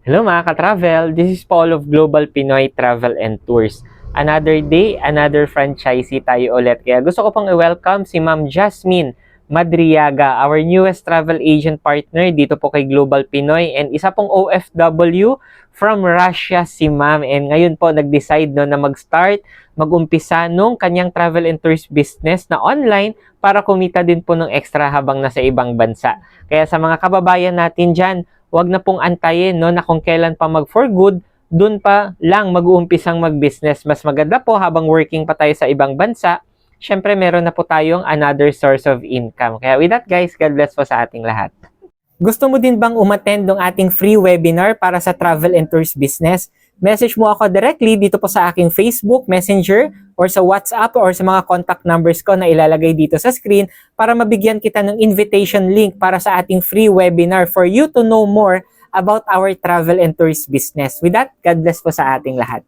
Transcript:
Hello mga ka-travel, this is Paul of Global Pinoy Travel and Tours. Another day, another franchisee tayo ulit. Kaya gusto ko pong i-welcome si Ma'am Jasmine Madriaga, our newest travel agent partner dito po kay Global Pinoy, and isa pong OFW from Russia si Ma'am. And ngayon po nag-decide na mag-start, mag-umpisa nung kanyang travel and tours business na online para kumita din po ng extra habang nasa ibang bansa. Kaya sa mga kababayan natin dyan, wag na pong antayin na kung kailan pa mag for good, dun pa lang mag-uumpisang mag-business. Mas maganda po habang working pa tayo sa ibang bansa, syempre meron na po tayong another source of income. Kaya with that guys, God bless po sa ating lahat. Gusto mo din bang umattend ng ating free webinar para sa travel and tours business? Message mo ako directly dito po sa aking Facebook, Messenger, or sa WhatsApp, or sa mga contact numbers ko na ilalagay dito sa screen para mabigyan kita ng invitation link para sa ating free webinar for you to know more about our travel and tours business. With that, God bless po sa ating lahat.